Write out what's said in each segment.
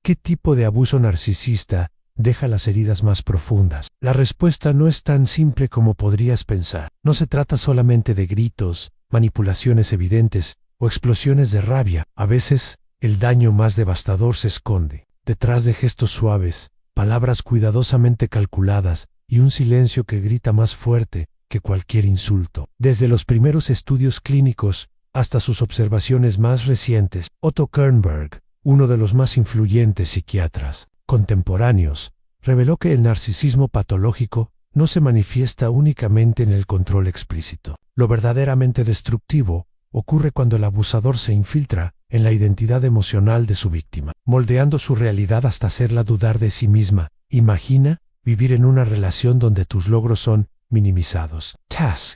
¿Qué tipo de abuso narcisista deja las heridas más profundas? La respuesta no es tan simple como podrías pensar. No se trata solamente de gritos, manipulaciones evidentes o explosiones de rabia. A veces, el daño más devastador se esconde detrás de gestos suaves, palabras cuidadosamente calculadas y un silencio que grita más fuerte que cualquier insulto. Desde los primeros estudios clínicos hasta sus observaciones más recientes, Otto Kernberg, uno de los más influyentes psiquiatras contemporáneos, reveló que el narcisismo patológico no se manifiesta únicamente en el control explícito. Lo verdaderamente destructivo ocurre cuando el abusador se infiltra en la identidad emocional de su víctima, moldeando su realidad hasta hacerla dudar de sí misma. Imagina vivir en una relación donde tus logros son minimizados,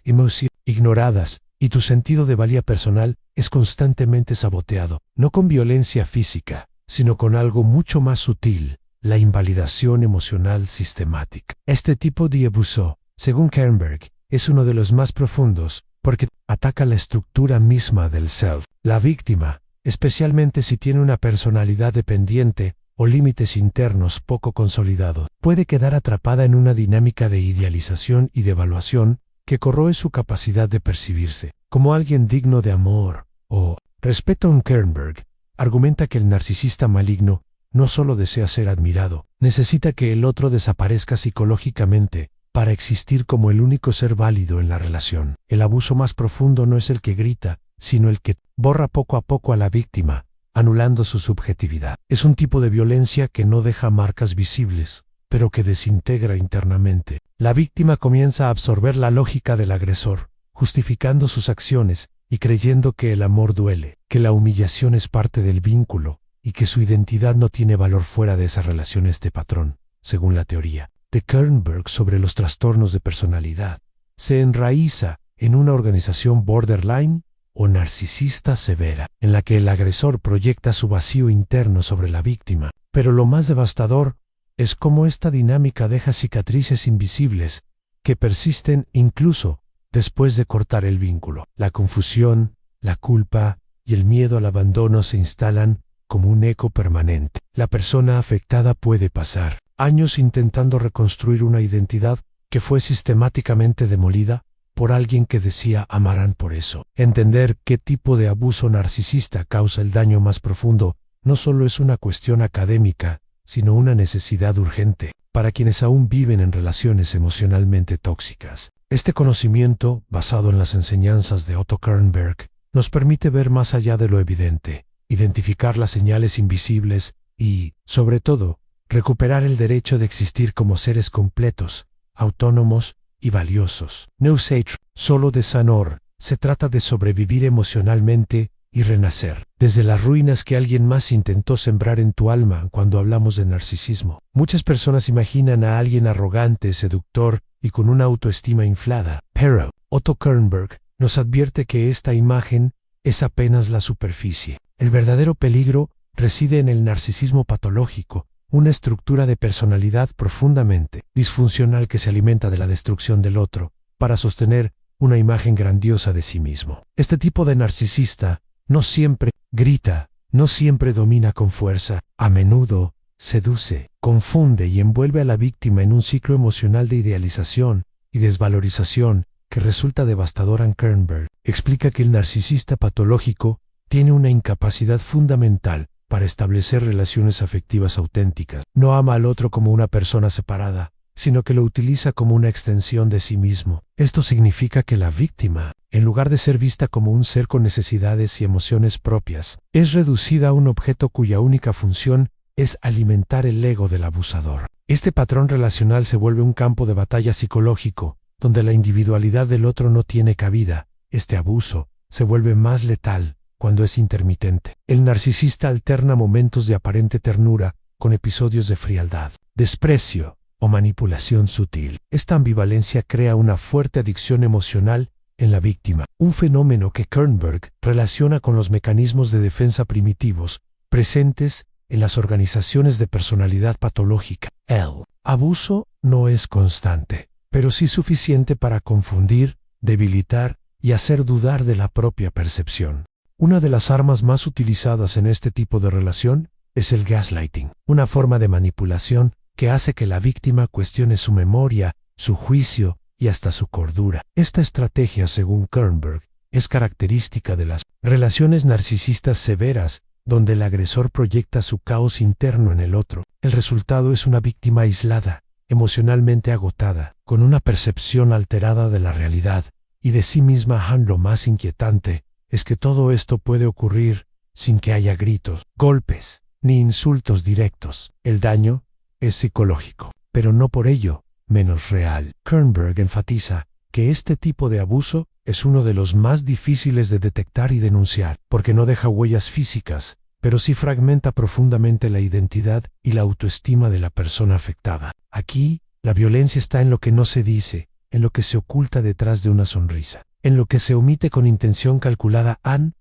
emociones ignoradas y tu sentido de valía personal es constantemente saboteado, no con violencia física, sino con algo mucho más sutil, la invalidación emocional sistemática. Este tipo de abuso, según Kernberg, es uno de los más profundos porque ataca la estructura misma del self. La víctima, especialmente si tiene una personalidad dependiente o límites internos poco consolidados, puede quedar atrapada en una dinámica de idealización y devaluación que corroe su capacidad de percibirse como alguien digno de amor o respeto. Kernberg argumenta que el narcisista maligno no solo desea ser admirado, necesita que el otro desaparezca psicológicamente para existir como el único ser válido en la relación. El abuso más profundo no es el que grita, sino el que borra poco a poco a la víctima, anulando su subjetividad. Es un tipo de violencia que no deja marcas visibles, pero que desintegra internamente. La víctima comienza a absorber la lógica del agresor, justificando sus acciones y creyendo que el amor duele, que la humillación es parte del vínculo y que su identidad no tiene valor fuera de esa relación. Este patrón, según la teoría de Kernberg sobre los trastornos de personalidad, se enraiza en una organización borderline o narcisista severa, en la que el agresor proyecta su vacío interno sobre la víctima. Pero lo más devastador es cómo esta dinámica deja cicatrices invisibles que persisten incluso después de cortar el vínculo. La confusión, la culpa y el miedo al abandono se instalan como un eco permanente. La persona afectada puede pasar años intentando reconstruir una identidad que fue sistemáticamente demolida por alguien que decía amarán por eso. Entender qué tipo de abuso narcisista causa el daño más profundo no solo es una cuestión académica, sino una necesidad urgente para quienes aún viven en relaciones emocionalmente tóxicas. Este conocimiento, basado en las enseñanzas de Otto Kernberg, nos permite ver más allá de lo evidente, identificar las señales invisibles y, sobre todo, recuperar el derecho de existir como seres completos, autónomos y valiosos. No se trata solo de sanar, se trata de sobrevivir emocionalmente y renacer desde las ruinas que alguien más intentó sembrar en tu alma. Cuando hablamos de narcisismo, muchas personas imaginan a alguien arrogante, seductor y con una autoestima inflada. Pero Otto Kernberg nos advierte que esta imagen es apenas la superficie. El verdadero peligro reside en el narcisismo patológico, una estructura de personalidad profundamente disfuncional que se alimenta de la destrucción del otro para sostener una imagen grandiosa de sí mismo. Este tipo de narcisista no siempre grita, no siempre domina con fuerza, a menudo seduce, confunde y envuelve a la víctima en un ciclo emocional de idealización y desvalorización que resulta devastador. Kernberg explica que el narcisista patológico tiene una incapacidad fundamental para establecer relaciones afectivas auténticas. No ama al otro como una persona separada, sino que lo utiliza como una extensión de sí mismo. Esto significa que la víctima, en lugar de ser vista como un ser con necesidades y emociones propias, es reducida a un objeto cuya única función es alimentar el ego del abusador. Este patrón relacional se vuelve un campo de batalla psicológico, donde la individualidad del otro no tiene cabida. Este abuso se vuelve más letal cuando es intermitente. El narcisista alterna momentos de aparente ternura con episodios de frialdad, desprecio o manipulación sutil. Esta ambivalencia crea una fuerte adicción emocional en la víctima, un fenómeno que Kernberg relaciona con los mecanismos de defensa primitivos presentes en las organizaciones de personalidad patológica. El abuso no es constante, pero sí suficiente para confundir, debilitar y hacer dudar de la propia percepción. Una de las armas más utilizadas en este tipo de relación es el gaslighting, una forma de manipulación que hace que la víctima cuestione su memoria, su juicio y hasta su cordura. Esta estrategia, según Kernberg, es característica de las relaciones narcisistas severas, donde el agresor proyecta su caos interno en el otro. El resultado es una víctima aislada, emocionalmente agotada, con una percepción alterada de la realidad y de sí misma. Lo más inquietante es que todo esto puede ocurrir sin que haya gritos, golpes, ni insultos directos. El daño es psicológico, pero no por ello menos real. Kernberg enfatiza que este tipo de abuso es uno de los más difíciles de detectar y denunciar, porque no deja huellas físicas, pero sí fragmenta profundamente la identidad y la autoestima de la persona afectada. Aquí, la violencia está en lo que no se dice, en lo que se oculta detrás de una sonrisa, en lo que se omite con intención calculada.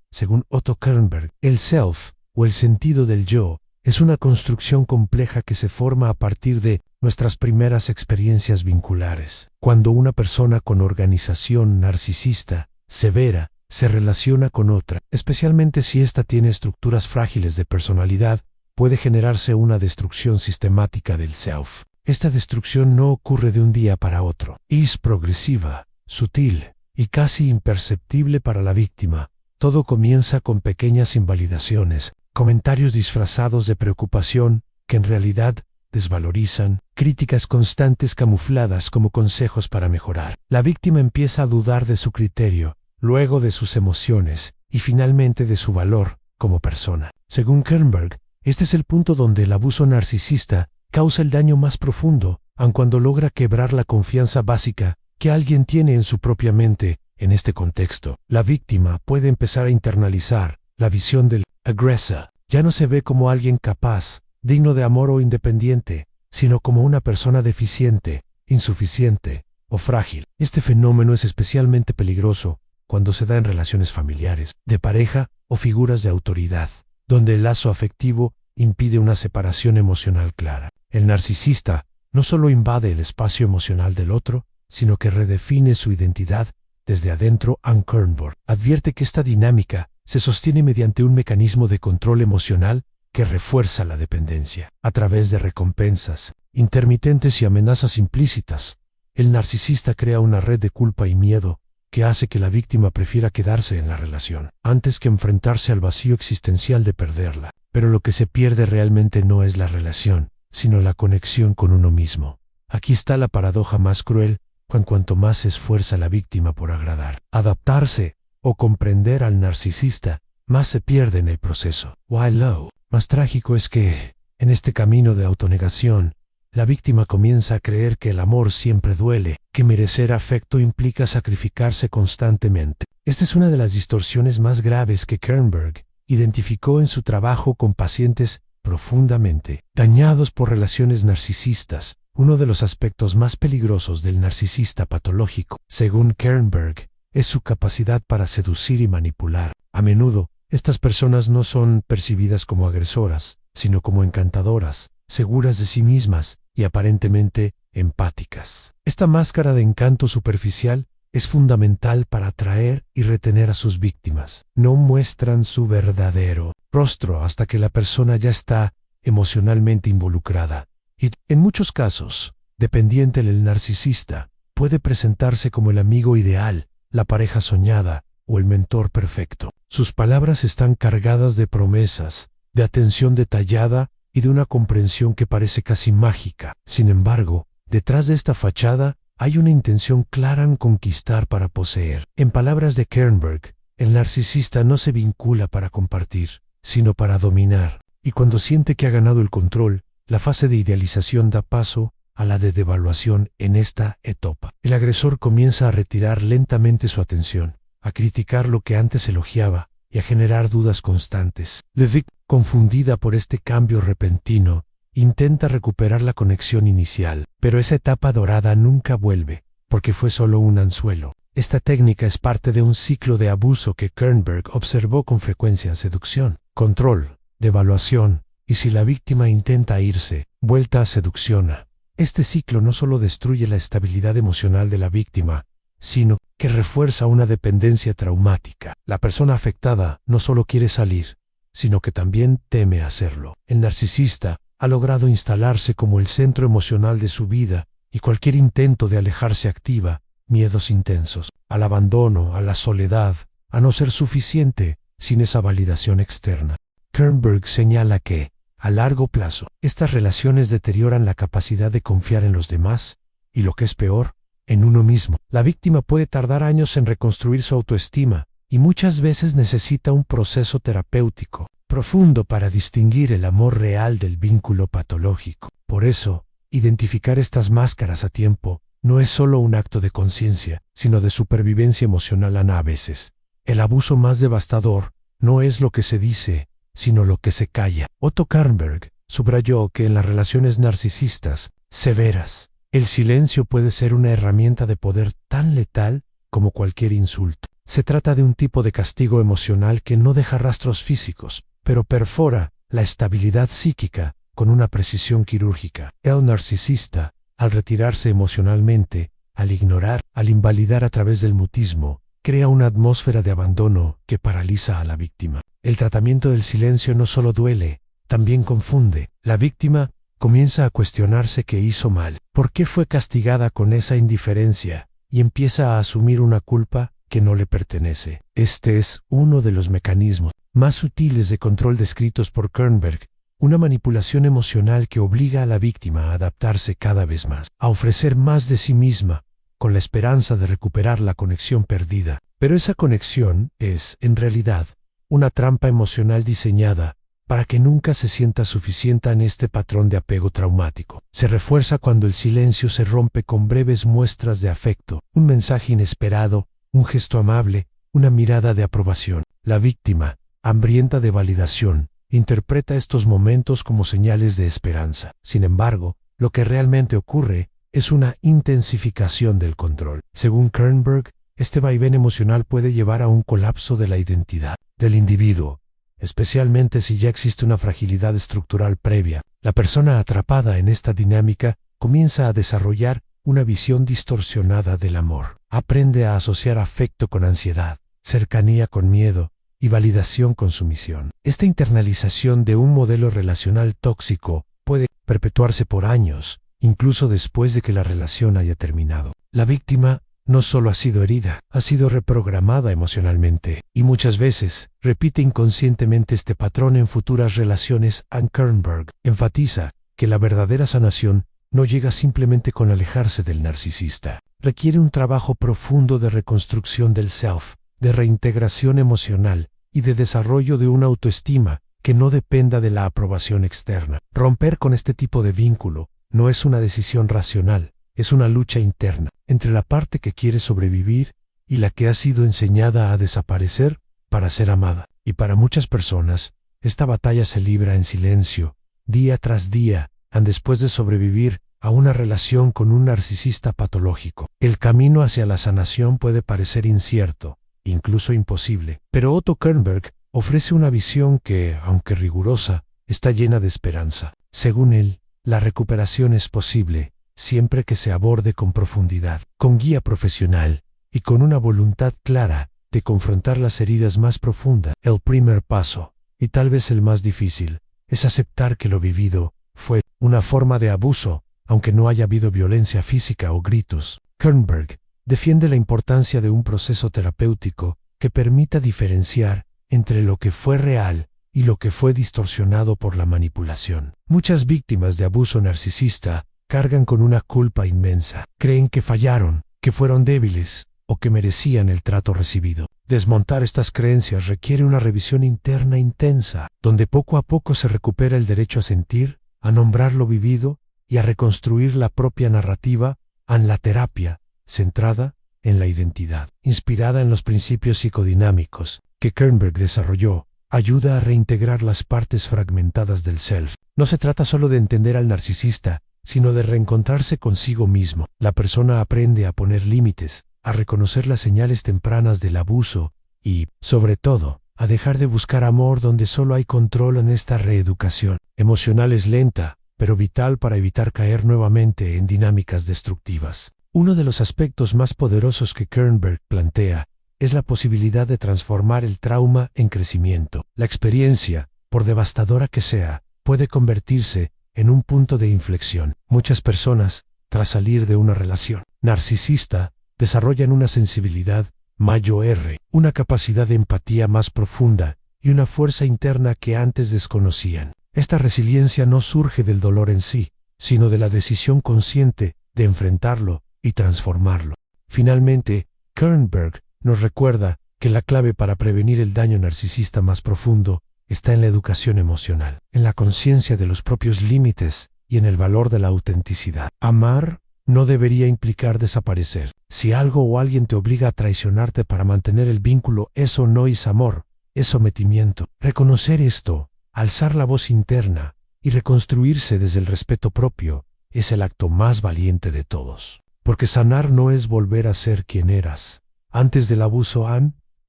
Según Otto Kernberg, el self, o el sentido del yo, es una construcción compleja que se forma a partir de nuestras primeras experiencias vinculares. Cuando una persona con organización narcisista severa se relaciona con otra, especialmente si ésta tiene estructuras frágiles de personalidad, puede generarse una destrucción sistemática del self. Esta destrucción no ocurre de un día para otro. Es progresiva, sutil y casi imperceptible para la víctima. Todo comienza con pequeñas invalidaciones, comentarios disfrazados de preocupación que en realidad desvalorizan, críticas constantes camufladas como consejos para mejorar. La víctima empieza a dudar de su criterio, luego de sus emociones y finalmente de su valor como persona. Según Kernberg, este es el punto donde el abuso narcisista causa el daño más profundo, aun cuando logra quebrar la confianza básica que alguien tiene en su propia mente. En este contexto, la víctima puede empezar a internalizar la visión del agresor. Ya no se ve como alguien capaz, digno de amor o independiente, sino como una persona deficiente, insuficiente o frágil. Este fenómeno es especialmente peligroso cuando se da en relaciones familiares, de pareja o figuras de autoridad, donde el lazo afectivo impide una separación emocional clara. El narcisista no solo invade el espacio emocional del otro, sino que redefine su identidad desde adentro. Kernberg advierte que esta dinámica se sostiene mediante un mecanismo de control emocional que refuerza la dependencia. A través de recompensas intermitentes y amenazas implícitas, el narcisista crea una red de culpa y miedo que hace que la víctima prefiera quedarse en la relación antes que enfrentarse al vacío existencial de perderla. Pero lo que se pierde realmente no es la relación, sino la conexión con uno mismo. Aquí está la paradoja más cruel. Cuanto más se esfuerza la víctima por agradar, adaptarse o comprender al narcisista, más se pierde en el proceso. Lo más trágico es que, en este camino de autonegación, la víctima comienza a creer que el amor siempre duele, que merecer afecto implica sacrificarse constantemente. Esta es una de las distorsiones más graves que Kernberg identificó en su trabajo con pacientes profundamente dañados por relaciones narcisistas. Uno de los aspectos más peligrosos del narcisista patológico, según Kernberg, es su capacidad para seducir y manipular. A menudo, estas personas no son percibidas como agresoras, sino como encantadoras, seguras de sí mismas y aparentemente empáticas. Esta máscara de encanto superficial es fundamental para atraer y retener a sus víctimas. No muestran su verdadero rostro hasta que la persona ya está emocionalmente involucrada. Y, en muchos casos, dependiente del narcisista, puede presentarse como el amigo ideal, la pareja soñada o el mentor perfecto. Sus palabras están cargadas de promesas, de atención detallada y de una comprensión que parece casi mágica. Sin embargo, detrás de esta fachada hay una intención clara en conquistar para poseer. En palabras de Kernberg, el narcisista no se vincula para compartir, sino para dominar. Y cuando siente que ha ganado el control, la fase de idealización da paso a la de devaluación. En esta etapa, el agresor comienza a retirar lentamente su atención, a criticar lo que antes elogiaba y a generar dudas constantes. La víctima, confundida por este cambio repentino, intenta recuperar la conexión inicial, pero esa etapa dorada nunca vuelve, porque fue solo un anzuelo. Esta técnica es parte de un ciclo de abuso que Kernberg observó con frecuencia: seducción, control, devaluación, y si la víctima intenta irse, vuelta a seducción. Este ciclo no solo destruye la estabilidad emocional de la víctima, sino que refuerza una dependencia traumática. La persona afectada no solo quiere salir, sino que también teme hacerlo. El narcisista ha logrado instalarse como el centro emocional de su vida y cualquier intento de alejarse activa miedos intensos, al abandono, a la soledad, a no ser suficiente sin esa validación externa. Kernberg señala que, a largo plazo, estas relaciones deterioran la capacidad de confiar en los demás y, lo que es peor, en uno mismo. La víctima puede tardar años en reconstruir su autoestima y muchas veces necesita un proceso terapéutico profundo para distinguir el amor real del vínculo patológico. Por eso, identificar estas máscaras a tiempo no es solo un acto de conciencia, sino de supervivencia emocional a veces. El abuso más devastador no es lo que se dice, sino lo que se calla. Otto Kernberg subrayó que en las relaciones narcisistas severas, el silencio puede ser una herramienta de poder tan letal como cualquier insulto. Se trata de un tipo de castigo emocional que no deja rastros físicos, pero perfora la estabilidad psíquica con una precisión quirúrgica. El narcisista, al retirarse emocionalmente, al ignorar, al invalidar a través del mutismo, crea una atmósfera de abandono que paraliza a la víctima. El tratamiento del silencio no solo duele, también confunde. La víctima comienza a cuestionarse qué hizo mal, por qué fue castigada con esa indiferencia, y empieza a asumir una culpa que no le pertenece. Este es uno de los mecanismos más sutiles de control descritos por Kernberg, una manipulación emocional que obliga a la víctima a adaptarse cada vez más, a ofrecer más de sí misma, con la esperanza de recuperar la conexión perdida. Pero esa conexión es, en realidad, una trampa emocional diseñada para que nunca se sienta suficiente en este patrón de apego traumático. Se refuerza cuando el silencio se rompe con breves muestras de afecto, un mensaje inesperado, un gesto amable, una mirada de aprobación. La víctima, hambrienta de validación, interpreta estos momentos como señales de esperanza. Sin embargo, lo que realmente ocurre es una intensificación del control. Según Kernberg, este vaivén emocional puede llevar a un colapso de la identidad del individuo, especialmente si ya existe una fragilidad estructural previa. La persona atrapada en esta dinámica comienza a desarrollar una visión distorsionada del amor. Aprende a asociar afecto con ansiedad, cercanía con miedo y validación con sumisión. Esta internalización de un modelo relacional tóxico puede perpetuarse por años, incluso después de que la relación haya terminado. La víctima no solo ha sido herida, ha sido reprogramada emocionalmente, y muchas veces repite inconscientemente este patrón en futuras relaciones. Ann Kernberg enfatiza que la verdadera sanación no llega simplemente con alejarse del narcisista. Requiere un trabajo profundo de reconstrucción del self, de reintegración emocional y de desarrollo de una autoestima que no dependa de la aprobación externa. Romper con este tipo de vínculo no es una decisión racional, es una lucha interna entre la parte que quiere sobrevivir y la que ha sido enseñada a desaparecer para ser amada. Y para muchas personas, esta batalla se libra en silencio, día tras día, después de sobrevivir a una relación con un narcisista patológico. El camino hacia la sanación puede parecer incierto, incluso imposible, pero Otto Kernberg ofrece una visión que, aunque rigurosa, está llena de esperanza. Según él, la recuperación es posible, siempre que se aborde con profundidad, con guía profesional y con una voluntad clara de confrontar las heridas más profundas. El primer paso, y tal vez el más difícil, es aceptar que lo vivido fue una forma de abuso, aunque no haya habido violencia física o gritos. Kernberg defiende la importancia de un proceso terapéutico que permita diferenciar entre lo que fue real y lo que fue distorsionado por la manipulación. Muchas víctimas de abuso narcisista cargan con una culpa inmensa. Creen que fallaron, que fueron débiles o que merecían el trato recibido. Desmontar estas creencias requiere una revisión interna intensa, donde poco a poco se recupera el derecho a sentir, a nombrar lo vivido y a reconstruir la propia narrativa en la terapia, centrada en la identidad. Inspirada en los principios psicodinámicos que Kernberg desarrolló, ayuda a reintegrar las partes fragmentadas del self. No se trata solo de entender al narcisista, sino de reencontrarse consigo mismo. La persona aprende a poner límites, a reconocer las señales tempranas del abuso y, sobre todo, a dejar de buscar amor donde solo hay control. En esta reeducación emocional es lenta, pero vital para evitar caer nuevamente en dinámicas destructivas. Uno de los aspectos más poderosos que Kernberg plantea es la posibilidad de transformar el trauma en crecimiento. La experiencia, por devastadora que sea, puede convertirse en un punto de inflexión. Muchas personas, tras salir de una relación narcisista, desarrollan una sensibilidad mayor, una capacidad de empatía más profunda y una fuerza interna que antes desconocían. Esta resiliencia no surge del dolor en sí, sino de la decisión consciente de enfrentarlo y transformarlo. Finalmente, Kernberg nos recuerda que la clave para prevenir el daño narcisista más profundo está en la educación emocional, en la conciencia de los propios límites y en el valor de la autenticidad. Amar no debería implicar desaparecer. Si algo o alguien te obliga a traicionarte para mantener el vínculo, eso no es amor, es sometimiento. Reconocer esto, alzar la voz interna y reconstruirse desde el respeto propio es el acto más valiente de todos. Porque sanar no es volver a ser quien eras antes del abuso,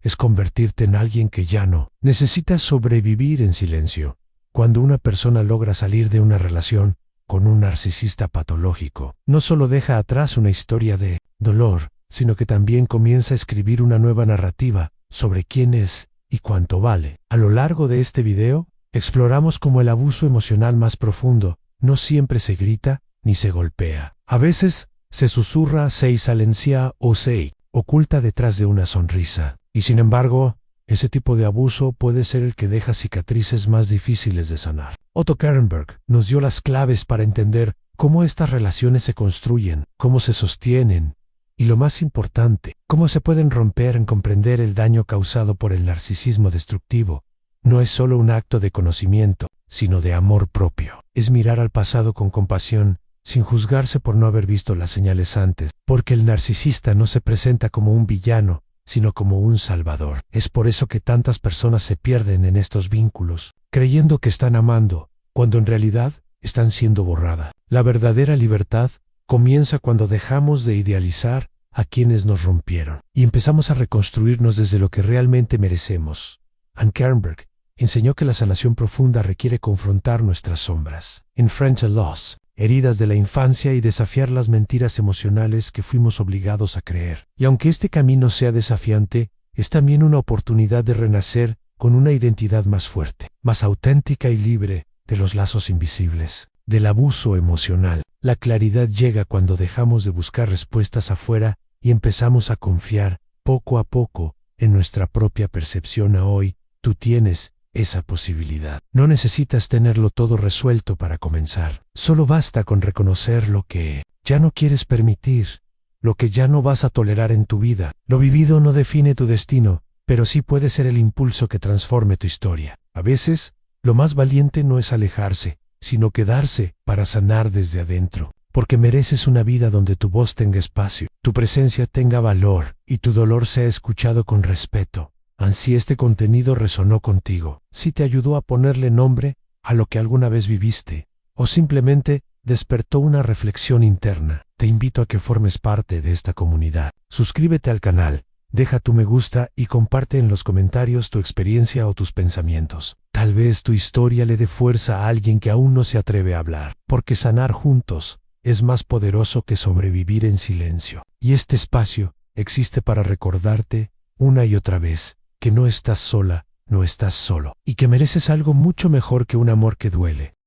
es convertirte en alguien que ya no. Necesitas sobrevivir en silencio. Cuando una persona logra salir de una relación con un narcisista patológico, no solo deja atrás una historia de dolor, sino que también comienza a escribir una nueva narrativa sobre quién es y cuánto vale. A lo largo de este video, exploramos cómo el abuso emocional más profundo no siempre se grita ni se golpea. A veces se susurra, se silencia o se oculta detrás de una sonrisa. Y sin embargo, ese tipo de abuso puede ser el que deja cicatrices más difíciles de sanar. Otto Kernberg nos dio las claves para entender cómo estas relaciones se construyen, cómo se sostienen y, lo más importante, cómo se pueden romper. En comprender el daño causado por el narcisismo destructivo no es solo un acto de conocimiento, sino de amor propio. Es mirar al pasado con compasión, sin juzgarse por no haber visto las señales antes, porque el narcisista no se presenta como un villano, sino como un salvador. Es por eso que tantas personas se pierden en estos vínculos, creyendo que están amando, cuando en realidad están siendo borradas. La verdadera libertad comienza cuando dejamos de idealizar a quienes nos rompieron y empezamos a reconstruirnos desde lo que realmente merecemos. Anne Kernberg enseñó que la sanación profunda requiere confrontar nuestras sombras, enfrent a loss, heridas de la infancia y desafiar las mentiras emocionales que fuimos obligados a creer. Y aunque este camino sea desafiante, es también una oportunidad de renacer con una identidad más fuerte, más auténtica y libre de los lazos invisibles, del abuso emocional. La claridad llega cuando dejamos de buscar respuestas afuera y empezamos a confiar, poco a poco, en nuestra propia percepción. Hoy, tú tienes esa posibilidad. No necesitas tenerlo todo resuelto para comenzar. Solo basta con reconocer lo que ya no quieres permitir, lo que ya no vas a tolerar en tu vida. Lo vivido no define tu destino, pero sí puede ser el impulso que transforme tu historia. A veces, lo más valiente no es alejarse, sino quedarse para sanar desde adentro. Porque mereces una vida donde tu voz tenga espacio, tu presencia tenga valor y tu dolor sea escuchado con respeto. Si este contenido resonó contigo, si te ayudó a ponerle nombre a lo que alguna vez viviste, o simplemente despertó una reflexión interna, te invito a que formes parte de esta comunidad. Suscríbete al canal, deja tu me gusta y comparte en los comentarios tu experiencia o tus pensamientos. Tal vez tu historia le dé fuerza a alguien que aún no se atreve a hablar, porque sanar juntos es más poderoso que sobrevivir en silencio. Y este espacio existe para recordarte una y otra vez que no estás sola, no estás solo, y que mereces algo mucho mejor que un amor que duele.